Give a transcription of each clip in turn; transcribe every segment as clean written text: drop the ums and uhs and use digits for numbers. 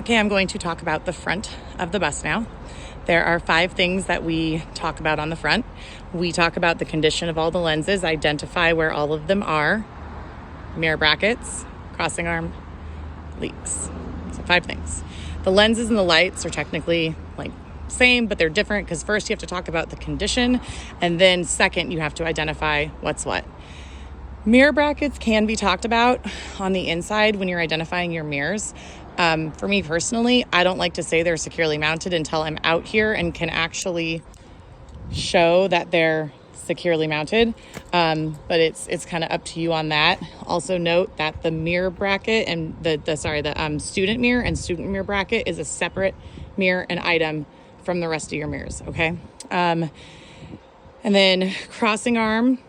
Okay, I'm going to talk about the front of the bus now. There are 5 things that we talk about on the front. We talk about the condition of all the lenses, identify where all of them are, mirror brackets, crossing arm, leaks. So 5 things. The lenses and the lights are technically same, but they're different because first you have to talk about the condition, and then second you have to identify what's what. Mirror brackets can be talked about on the inside when you're identifying your mirrors. For me personally, I don't like to say they're securely mounted until I'm out here and can actually show that they're securely mounted. But it's kind of up to you on that. Also note that the mirror bracket and the student mirror and student mirror bracket is a separate mirror and item from the rest of your mirrors. Okay. And then crossing arm.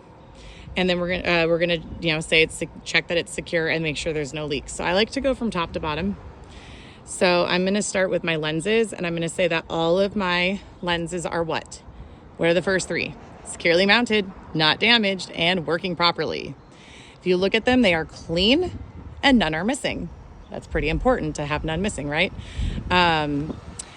And then we're gonna say check that it's secure and make sure there's no leaks. So I like to go from top to bottom. So I'm gonna start with my lenses, and I'm gonna say that all of my lenses are what? What are the first 3? Securely mounted, not damaged, and working properly. If you look at them, they are clean and none are missing. That's pretty important to have none missing, right?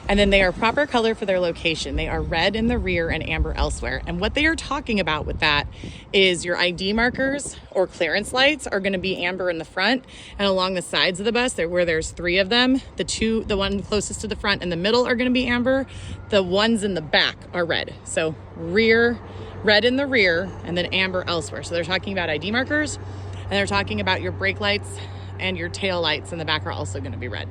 And then they are proper color for their location. They are red in the rear and amber elsewhere. And what they are talking about with that is your ID markers or clearance lights are gonna be amber in the front, and along the sides of the bus, where there's 3 of them, the one closest to the front and the middle are gonna be amber. The ones in the back are red. So red in the rear and then amber elsewhere. So they're talking about ID markers, and they're talking about your brake lights, and your tail lights in the back are also going to be red.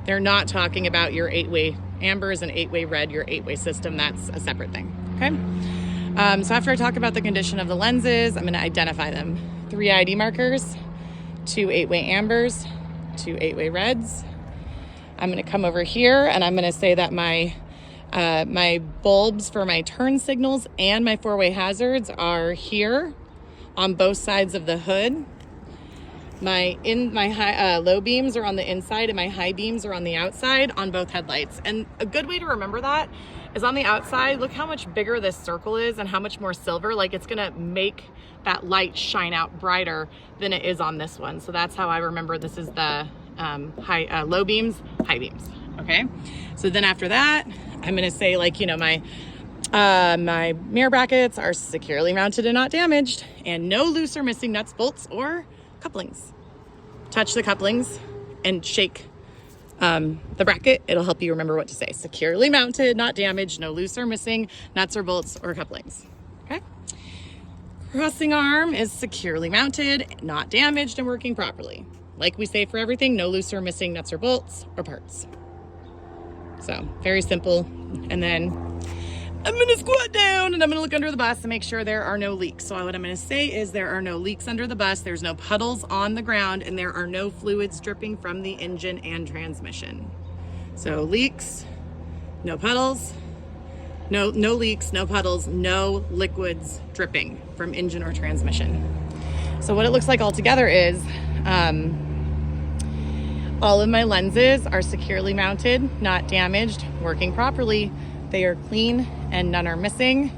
They're not talking about your 8-way ambers and 8-way red, your 8-way system. That's a separate thing, okay? So after I talk about the condition of the lenses, I'm going to identify them. 3 ID markers, 2 8-way ambers, 2 8-way reds. I'm going to come over here and I'm going to say that my bulbs for my turn signals and my 4-way hazards are here on both sides of the hood. My low beams are on the inside and my high beams are on the outside on both headlights. And a good way to remember that is on the outside, look how much bigger this circle is and how much more silver. It's gonna make that light shine out brighter than it is on this one. So that's how I remember this is the low beams, high beams, okay? So then after that, I'm gonna say my mirror brackets are securely mounted and not damaged, and no loose or missing nuts, bolts, or couplings. Touch the couplings and shake the bracket. It'll help you remember what to say. Securely mounted, not damaged, no loose or missing nuts or bolts or couplings. Okay. Crossing arm is securely mounted, not damaged, and working properly. Like we say for everything, no loose or missing nuts or bolts or parts. So very simple. And then I'm gonna squat down and I'm gonna look under the bus and make sure there are no leaks. So what I'm gonna say is there are no leaks under the bus, there's no puddles on the ground, and there are no fluids dripping from the engine and transmission. So leaks, no puddles, no leaks, no puddles, no liquids dripping from engine or transmission. So what it looks like all together is all of my lenses are securely mounted, not damaged, working properly. They are clean and none are missing.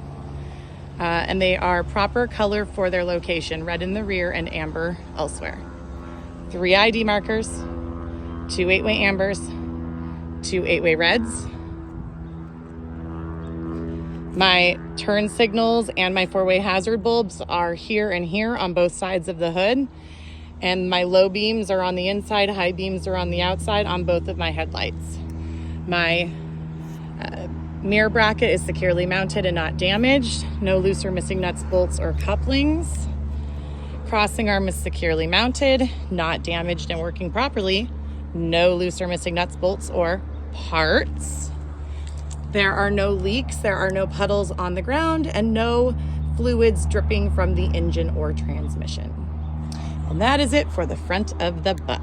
And they are proper color for their location, red in the rear and amber elsewhere. 3 ID markers, 2 8-way ambers, 2 8-way reds. My turn signals and my 4-way hazard bulbs are here and here on both sides of the hood. And my low beams are on the inside, high beams are on the outside on both of my headlights. My mirror bracket is securely mounted and not damaged. No loose or missing nuts, bolts, or couplings. Crossing arm is securely mounted, not damaged, and working properly. No loose or missing nuts, bolts, or parts. There are no leaks, there are no puddles on the ground, and no fluids dripping from the engine or transmission. And that is it for the front of the bus.